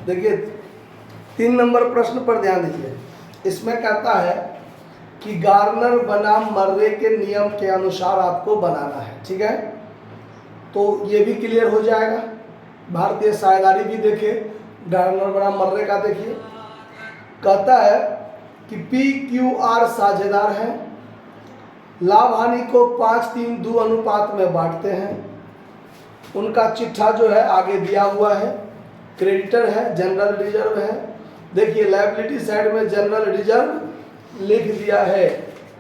देखिए 3 नंबर प्रश्न पर ध्यान दीजिए। इसमें कहता है कि गार्नर बनाम मर्रे के नियम के अनुसार आपको बनाना है, ठीक है। तो ये भी क्लियर हो जाएगा। भारतीय साझेदारी भी देखिए, गार्नर बनाम मर्रे का देखिए। कहता है कि PQR साझेदार हैं, लाभ हानि को 5-3-2 अनुपात में बांटते हैं, उनका चिट्ठा जो है आगे दिया हुआ है, क्रेडिटर है, जनरल रिजर्व है। देखिए लायबिलिटी साइड में जनरल रिजर्व लिख दिया है,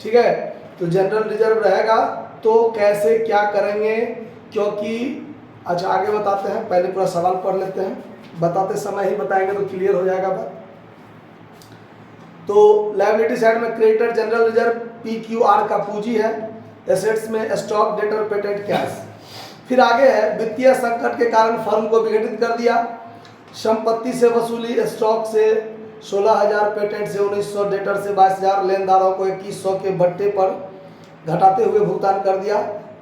ठीक है। तो जनरल रिजर्व रहेगा तो कैसे क्या करेंगे, क्योंकि अच्छा आगे बताते हैं, पहले पूरा सवाल पढ़ लेते हैं, बताते समय ही बताएंगे तो क्लियर हो जाएगा बात। तो लायबिलिटी साइड में क्रेडिटर जनरल रिजर्व PQR का पूंजी है, एसेट्स में स्टॉक, डेटर, पेटेंट, कैश। फिर आगे है वित्तीय संकट के कारण फर्म को विघटित कर दिया, संपत्ति से वसूली, स्टॉक से 16,000, पेटेंट से 1900, डेटर से 22,000, लेनदारों को 2100 के बट्टे पर घटाते हुए भुगतान कर दिया,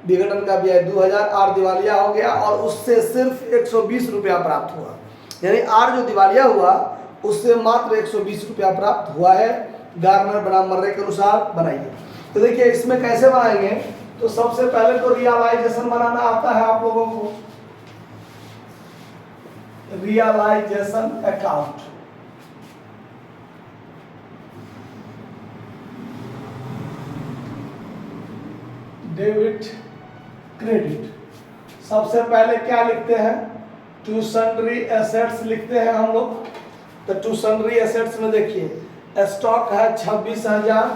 विघटन का ब्याज 2000, आर दिवालिया हो गया और उससे सिर्फ 120 रुपया प्राप्त हुआ। यानी आर जो दिवालिया हुआ उससे मात्र 120 रुपया प्राप्त हुआ है। गार्नर बनाम मर्रे के अनुसार बनाइए। तो देखिए इसमें कैसे बनाएंगे, तो सबसे पहले तो रियलाइजेशन बनाना आता है आप लोगों को, रियलाइजेशन अकाउंट। Debit credit. सबसे पहले क्या लिखते हैं, टू सन्ड्री एसेट्स लिखते हैं हम लोग। तो टू सन्ड्री एसेट्स में देखिए स्टॉक है 26,000,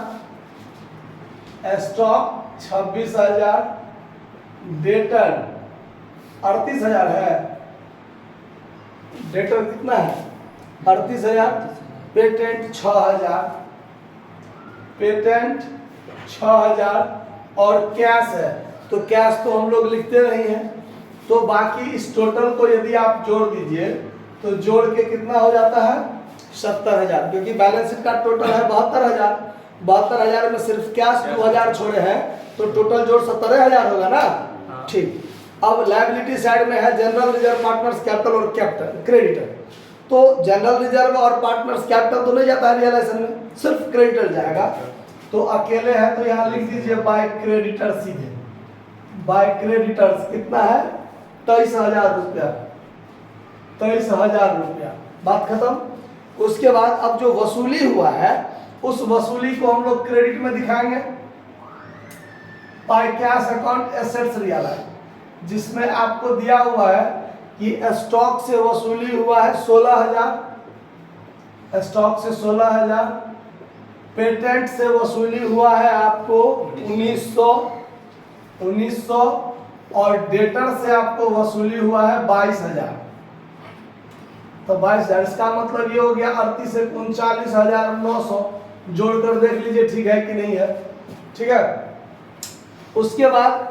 स्टॉक 26,000, डेटर 38,000 है, डेटर कितना है 38,000, पेटेंट 6,000, पेटेंट 6,000 और कैश है। तो कैश तो हम लोग लिखते नहीं हैं, तो बाकी इस टोटल को यदि आप जोड़ दीजिए तो जोड़ के कितना हो जाता है 70,000, क्योंकि बैलेंस शीट का टोटल है 72,000। 72,000 में सिर्फ कैश 2,000 छोड़े हैं, तो टोटल जोड़ 70,000 होगा ना। ठीक, अब लायबिलिटी साइड में है जनरल रिजर्व, पार्टनर्स कैपिटल और कैपिटल क्रेडिटर। तो जनरल रिजर्व और पार्टनर्स कैपिटल तो नहीं जाता है रियलाइजेशन में, सिर्फ क्रेडिटर जाएगा। तो अकेले है तो यहाँ लिख दीजिए बाय क्रेडिटर, सीधे बाय क्रेडिटर्स कितना है 23,000 रुपया, 23,000 रुपया। बात खत्म। उसके बाद अब जो वसूली हुआ है उस वसूली को हम लोग क्रेडिट में दिखाएंगे, by cash account assets realise, जिसमें आपको दिया हुआ है कि स्टॉक से वसूली हुआ है 16,000, स्टॉक से 16,000, पेटेंट से वसूली हुआ है आपको 1900 और डेटर से आपको वसूली हुआ है 22,000। तो 22,000, इसका मतलब ये हो गया 38 से 39,900। जोड़कर देख लीजिए ठीक है कि नहीं है, ठीक है। उसके बाद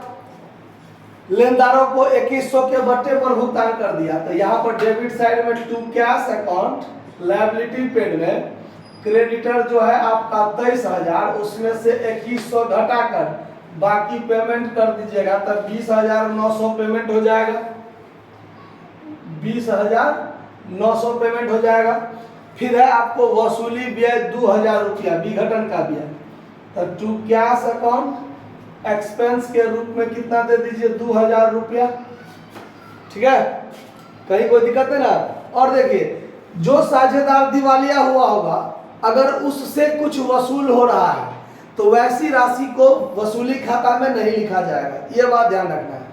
लेनदारों को 2100 के बट्टे पर भुगतान कर दिया। तो यहाँ पर डेबिट साइड में to cash account, liability paid में क्रेडिटर जो है आपका 23,000, उसमें से 2100 घटाकर बाकी पेमेंट कर दीजिएगा, तब 20,900 पेमेंट हो जाएगा, 20,900 पेमेंट हो जाएगा। फिर है आपको वसूली ब्याज 2,000 रुपया, विघटन का ब्याज। तो टू कैश अकाउंट एक्सपेंस के रूप में कितना दे दीजिए 2,000 रुपया, ठीक है। कहीं कोई दिक्कत है ना। और देखिए जो साझेदार दिवालिया हुआ होगा, अगर उससे कुछ वसूल हो रहा है तो वैसी राशि को वसूली खाता में नहीं लिखा जाएगा, ये बात ध्यान रखना है।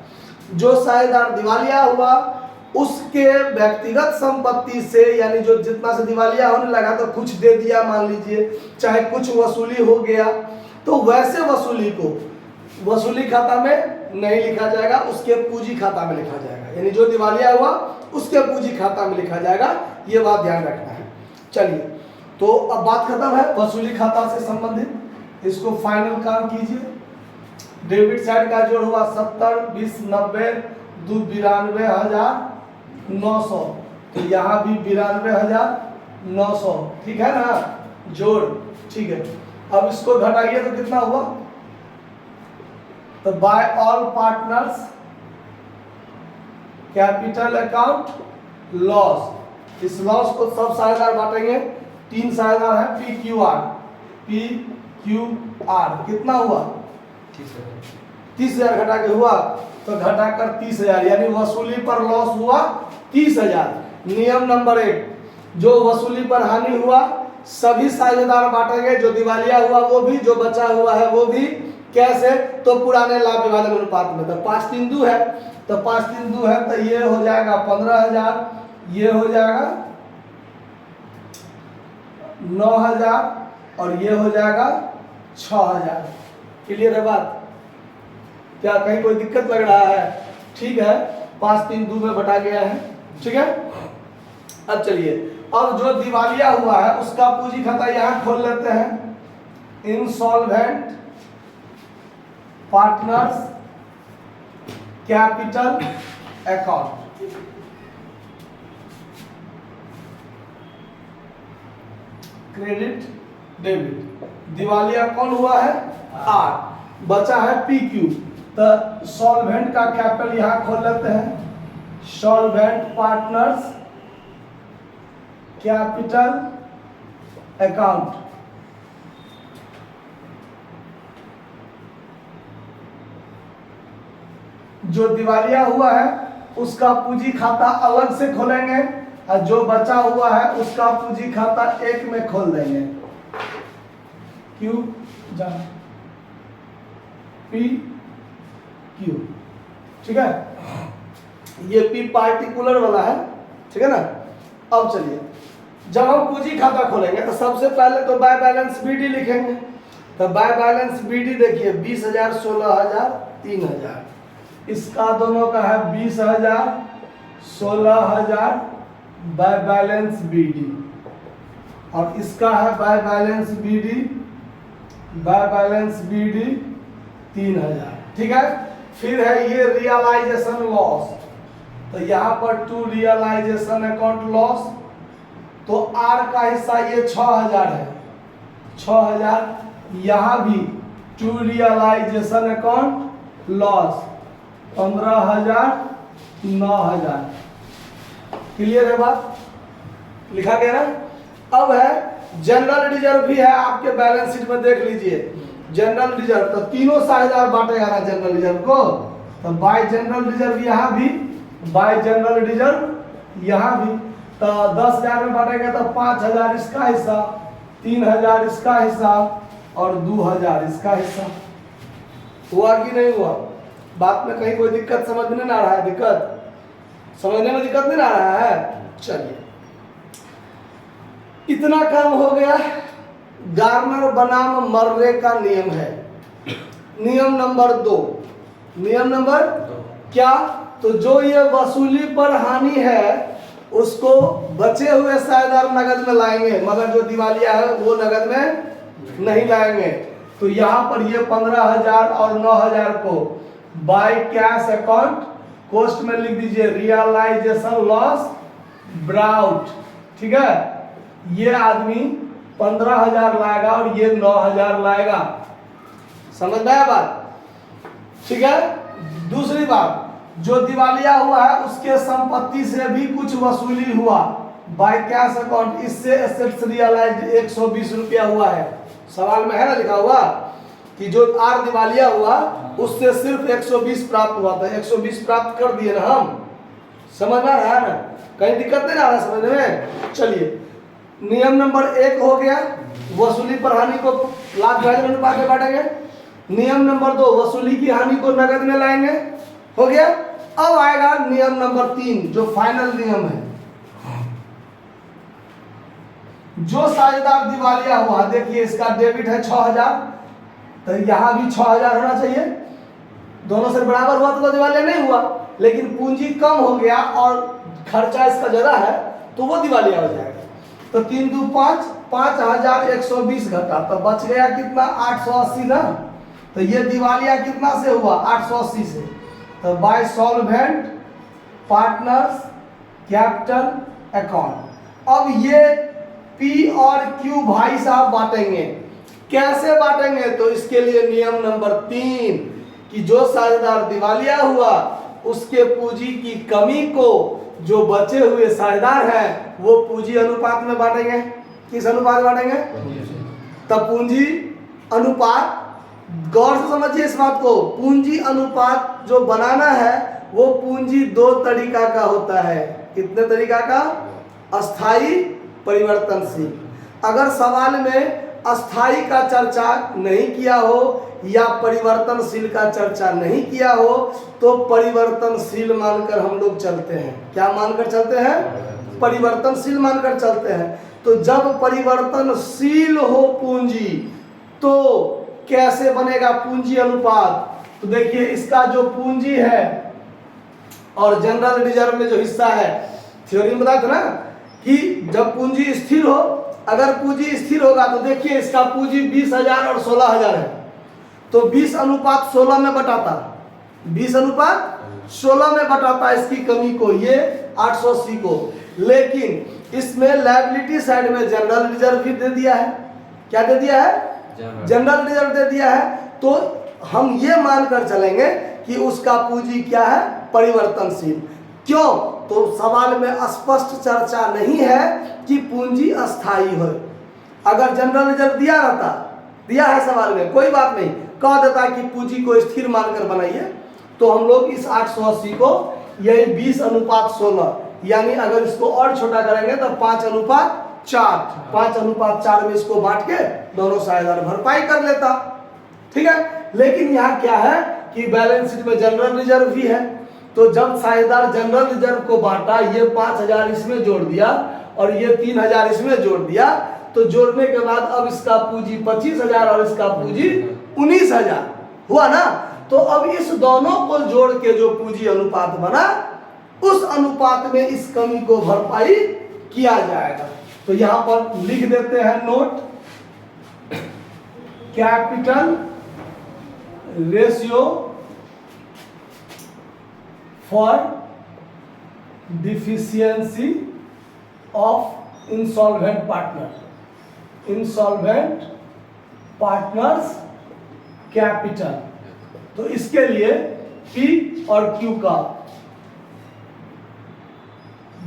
जो साझेदार दिवालिया हुआ उसके व्यक्तिगत संपत्ति से, यानी जो जितना से दिवालिया होने लगा तो कुछ दे दिया मान लीजिए, चाहे कुछ वसूली हो गया, तो वैसे वसूली को वसूली खाता में नहीं लिखा जाएगा, उसके पूंजी खाता में लिखा जाएगा। यानी जो दिवालिया हुआ उसके पूंजी खाता में लिखा जाएगा, ये बात ध्यान रखना है। चलिए, तो अब बात खत्म है वसूली खाता से संबंधित। इसको फाइनल काम कीजिए। डेबिट साइड का जोड़ हुआ 70, 20, 90, 2 92,900। तो यहाँ भी 92,900, ठीक है ना, जोड़, ठीक है। अब इसको घटाइए तो कितना हुआ, तो by all partners capital account loss इस लॉस को सब साझेदार बांटेंगे, 3 साझेदार है पी क्यू आर, कितना हुआ 30,000 घटा के हुआ, तो घटाकर 30,000, यानी वसूली पर लॉस हुआ 30,000। नियम नंबर 1, जो वसूली पर हानि हुआ सभी साझेदार बांटेंगे, जो दिवालिया हुआ वो भी, जो बचा हुआ है वो भी। कैसे? तो पुराने लाभ विभाजन अनुपात में। तो 5-3-2 है, तो 5-3-2 है, तो ये हो जाएगा 15,000, ये हो जाएगा 9,000 और ये हो जाएगा 6,000। क्लियर है बात? क्या कहीं कोई दिक्कत लग रहा है? ठीक है, 5-3-2 में बटा गया है। ठीक है, अब चलिए, अब जो दिवालिया हुआ है उसका पूंजी खाता यहां खोल लेते हैं। Insolvent partners capital account. Credit debit. दिवालिया कौन हुआ है? आर, बचा है पी क्यू, तो सॉल्वेंट का कैपिटल यहां खोल लेते हैं। Solvent partners capital account. जो दिवालिया हुआ है उसका पूंजी खाता अलग से खोलेंगे और जो बचा हुआ है उसका पूंजी खाता एक में खोल देंगे। क्यू जा पी क्यू, ठीक है, ये पी पार्टिकुलर वाला है, ठीक है ना। अब चलिए, जब हम पूंजी खाता खोलेंगे तो सबसे पहले तो बाय बैलेंस बीडी लिखेंगे। तो बाय बैलेंस बीडी देखिए 20,000, 16,000, 3,000, इसका दोनों का है 20,000, 16,000 बाय बैलेंस बीडी, और इसका है बाय बैलेंस बीडी 3,000। ठीक है, फिर है ये रियलाइजेशन लॉस, तो यहाँ पर टू रियलाइजेशन अकाउंट लॉस, तो आर का हिस्सा ये 6,000 है, 6,000, यहाँ भी to realisation account loss 15,000, 9,000। Clear है बात? लिखा गया ना। अब है जनरल रिजर्व भी है आपके बैलेंस शीट में, देख लीजिए जनरल रिजर्व, तो तीनों साझेदार बांटेगा ना जनरल रिजर्व को, तो बाय जनरल रिजर्व यहाँ भी, बाय जनरल रिजर्व यहाँ भी, तो 10,000 में बांटेगा तो 5,000 इसका हिस्सा, 3,000 इसका हिस्सा और 2,000 इसका हिस्सा। हुआ कि नहीं हुआ? बात में कहीं कोई दिक्कत समझ में नहीं आ रहा है? दिक्कत समझने में दिक्कत नहीं आ रहा है? चलिए, इतना काम हो गया। गार्नर बनाम मर्रे का नियम है, नियम नंबर 2। नियम नंबर क्या? तो जो ये वसूली पर हानि है उसको बचे हुए साझेदार नगद में लाएंगे, मगर जो दिवालिया है वो नगद में नहीं लाएंगे। तो यहाँ पर ये 15,000 और 9,000 को बाय कैश अकाउंट कोस्ट में लिख दीजिए, रियलाइजेशन लॉस ब्राउट। ठीक है, ये आदमी 15,000 लाएगा और ये 9,000 लाएगा। समझ में आया बात? ठीक है, दूसरी बात, जो दिवालिया हुआ है उसके संपत्ति से भी कुछ वसूली हुआ बाय कैश अकाउंट, इससे एसेट्स रियलाइज्ड 120 रुपया हुआ है। सवाल में है ना लिखा हुआ कि जो आर दिवालिया हुआ उससे सिर्फ 120 प्राप्त हुआ था, 120 प्राप्त कर दिए ना हम। समझ में आ रहा है ना? कहीं दिक्कत नहीं आ रहा समझने में? चलिए, नियम नंबर 1 हो गया, वसूली पर हानि को लाभ विभाजन अनुपात में बांटेंगे। नियम नंबर 2, वसूली की हानि को नगद में लाएंगे। हो गया। अब आएगा नियम नंबर 3, जो फाइनल नियम है। जो साझेदार दिवालिया हुआ, देखिए इसका डेबिट है 6,000, तो यहां भी 6,000 होना चाहिए। दोनों से बराबर हुआ तो दिवालिया नहीं हुआ, लेकिन पूंजी कम हो गया और खर्चा इसका ज्यादा है तो वो दिवालिया हो जाएगा। तो 3 2 5, 5,120 घटा, तो बच गया कितना? 880 ना। तो ये दिवालिया कितना से हुआ? 880 से। तो bye solvent partners capital account. अब ये पी और क्यू भाई साहब बांटेंगे। कैसे बांटेंगे? तो इसके लिए नियम नंबर 3 कि जो साझेदार दिवालिया हुआ उसके पूंजी की कमी को जो बचे हुए साझेदार हैं वो पूंजी अनुपात में बांटेंगे। किस अनुपात में बांटेंगे? तब पूंजी अनुपात, गौर से समझिए इस बात को, पूंजी अनुपात जो बनाना है वो पूंजी दो तरीका का होता है। कितने तरीका का? अस्थाई, परिवर्तनशील। अगर सवाल में अस्थाई का चर्चा नहीं किया हो या परिवर्तनशील का चर्चा नहीं किया हो तो परिवर्तनशील मानकर हम लोग चलते हैं। क्या मानकर चलते हैं? परिवर्तनशील मानकर चलते हैं। तो जब परिवर्तनशील हो पूंजी तो कैसे बनेगा पूंजी अनुपात? तो देखिए इसका जो पूंजी है और जनरल रिजर्व में जो हिस्सा है, थ्योरी में बताया था ना कि जब पूंजी स्थिर हो, अगर पूंजी स्थिर होगा तो देखिए इसका पूंजी 20,000 और 16,000 है, तो 20:16 में बटाता, 20:16 में बटाता इसकी कमी को, ये 880 को। लेकिन इसमें लायबिलिटी साइड में जनरल रिजर्व भी दे दिया है। क्या दे दिया है? जनरल रिजर्व दे दिया है। तो हम ये मानकर चलेंगे कि उसका पूंजी क्या है? परिवर्तनशील। क्यों? तो सवाल में स्पष्ट चर्चा नहीं है कि पूंजी अस्थाई हो। अगर जनरल रिजर्व दिया रहता, दिया है सवाल में, कोई बात नहीं, कह देता कि पूंजी को स्थिर मानकर बनाइए, तो हम लोग इस 880 को यही 20:16, यानी अगर इसको और छोटा करेंगे तो 5:4, 5:4 में इसको बांट के दोनों साझेदार भरपाई कर लेता। ठीक है। लेकिन यहाँ क्या है कि बैलेंस शीट में जनरल रिजर्व भी है, तो जब साझेदार जनरल रिजर्व को बांटा, ये 5,000 इसमें जोड़ दिया और ये 3,000 इसमें जोड़ दिया, तो जोड़ने के बाद अब इसका पूंजी 25,000 और इसका पूंजी 19,000 हुआ ना। तो अब इस दोनों को जोड़ के जो पूंजी अनुपात बना, उस अनुपात में इस कमी को भरपाई किया जाएगा। तो यहां पर लिख देते हैं note, capital ratio for deficiency of insolvent partner, insolvent partners capital. तो इसके लिए P और Q का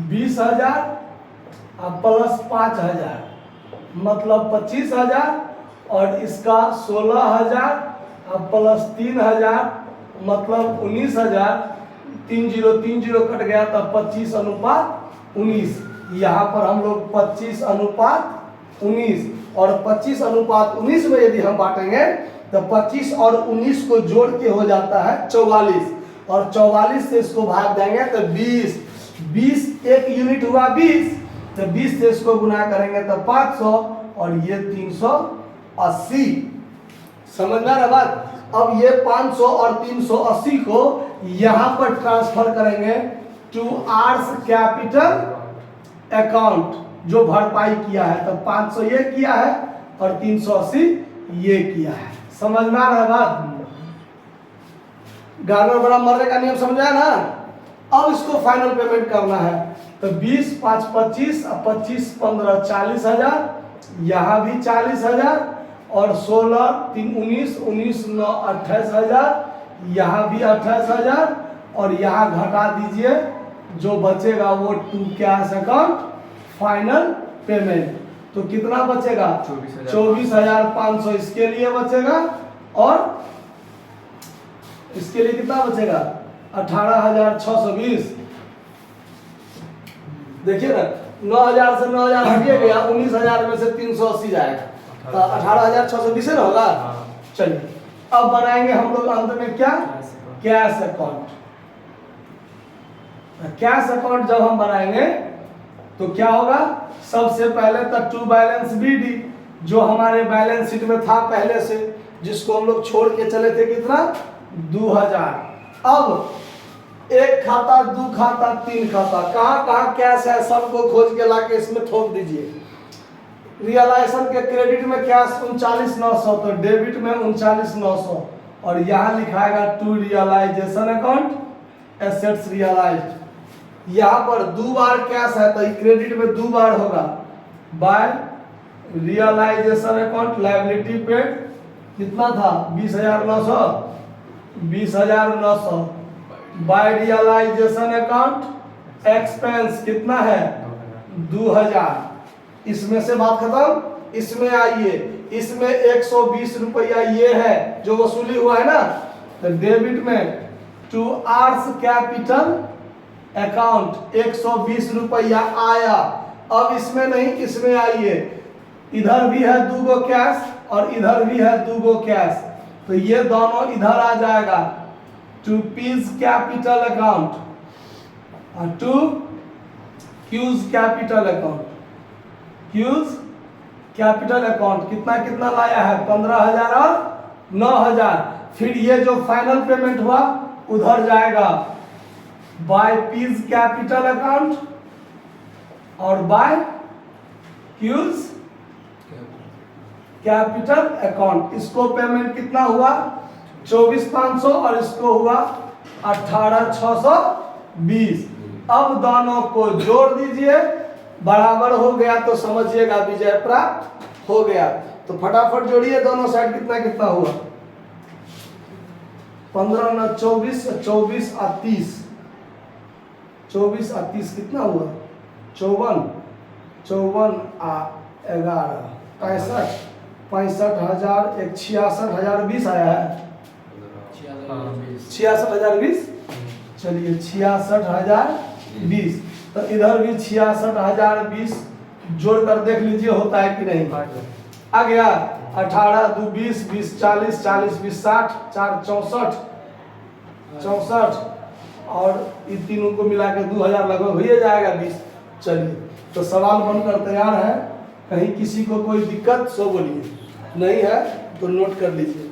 20,000 प्लस 5,000 मतलब 25,000 और इसका 16,000 प्लस 3,000 मतलब 19,000। 30 कट गया तब 25:19। यहाँ पर हम लोग 25:19 और 25:19 में यदि हम बांटेंगे तो 25 और 19 को जोड़ के हो जाता है 44 और 44 से इसको भाग देंगे तो 20 एक यूनिट हुआ 20, तो 20 से इसको गुना करेंगे तो 500 और ये 380। समझ में आ रहा बात? अब ये 500 और 380 को यहां पर ट्रांसफर करेंगे टू आर्स कैपिटल अकाउंट जो भरपाई किया है, तो 500 ये किया है और 380 ये किया है। समझ में आ रहा है बात? गार्डर बड़ा मरने का नियम समझा ना। अब इसको फाइनल पेमेंट करना है तो 20 5 25 25 15 40,000, यहाँ भी 40,000 और 16 3 19 19 9 28,000, यहाँ भी 28,000 और यहाँ घटा दीजिए, जो बचेगा वो to cash account final payment. तो कितना बचेगा? 24,500 इसके लिए बचेगा और इसके लिए कितना बचेगा? 18,620। देखिए ना, 9,000 से 9,000 हटिए गया, 19,000 में से 380 जाएगा तो 18,620 ना होगा। चलिए अब बनाएंगे हम लोग अंत में क्या? Cash account. कैश अकाउंट जब हम बनाएंगे तो क्या होगा? सबसे पहले तो टू बैलेंस BD जो हमारे बैलेंस शीट में था पहले से, जिसको हम लोग छोड़ के चले थे, कितना? 2,000। अब एक खाता, दो खाता, तीन खाता, कहाँ कहाँ कैश है सबको खोज के लाके इसमें ठोक दीजिए। रियलाइजेशन के क्रेडिट में कैश 39,900 तो डेबिट में 39,900 और यहाँ लिखाएगा to realisation account assets realised. यहाँ पर 2 बार कैश है तो क्रेडिट में 2 बार होगा, by realisation account liability paid कितना था? 20,900 बाय रियलाइजेशन अकाउंट एक्सपेंस कितना है 2000। इसमें से बात खत्म। इसमें आइए, इसमें 120 रुपया ये है जो वसूली हुआ है ना, तो डेबिट में टू आर्स कैपिटल अकाउंट 120 रुपया आया। अब इसमें नहीं, इसमें आइए, इधर भी है 2 गो कैश और इधर भी है 2 गो कैश, तो ये दोनों इधर आ जाएगा टू पीज कैपिटल अकाउंट और to Q's capital account. Q's capital account कितना कितना लाया है 15,000 और 9,000। फिर ये जो फाइनल पेमेंट हुआ उधर जाएगा बाय पीज कैपिटल अकाउंट और बाय क्यूज कैपिटल अकाउंट। इसको पेमेंट कितना हुआ 24,500 और इसको हुआ 18,620। अब दोनों को जोड़ दीजिए, बराबर हो गया तो समझिएगा विजय प्राप्त हो गया। तो फटाफट जोड़िए दोनों साइड, कितना कितना हुआ 15 न 24, 24 और 30, 24 और 30 कितना हुआ 54, 54 और 11 65, 65,000 एक 66,020 आया है 66,020। चलिए 66,020, तो इधर भी 66,020 जोड़ कर देख लीजिए होता है कि नहीं। आ गया 18 2 20 20 40 40 20 60 4 64 64 और इन तीनों को मिला के 2000 लगभग हो जाएगा 20। चलिए, तो सवाल बनकर तैयार है। कहीं किसी को कोई दिक्कत सो बोलिए, नहीं है तो नोट कर लीजिए।